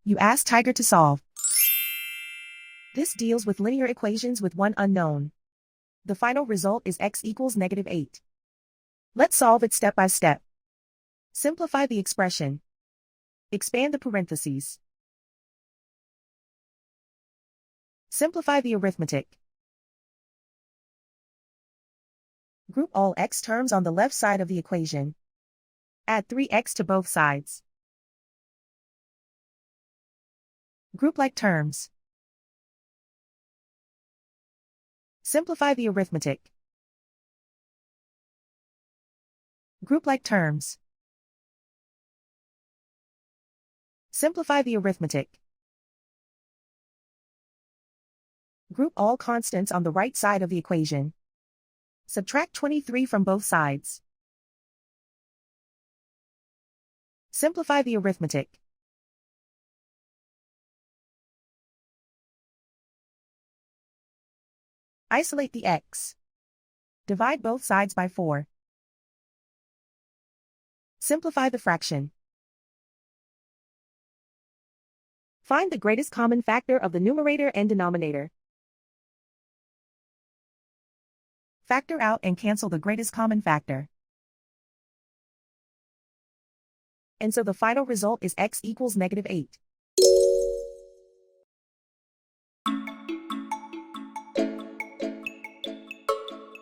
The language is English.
You ask Tiger to solve. This deals with linear equations with one unknown. The final result is x equals -8. Let's solve it step by step. Simplify the expression. Expand the parentheses. Simplify the arithmetic. Group all x terms on the left side of the equation. Add 3x to both sides. Group like terms. Simplify the arithmetic. Group like terms. Simplify the arithmetic. Group all constants on the right side of the equation. Subtract 23 from both sides. Simplify the arithmetic. Isolate the x. Divide both sides by 4. Simplify the fraction. Find the greatest common factor of the numerator and denominator. Factor out and cancel the greatest common factor. And so the final result is x equals -8.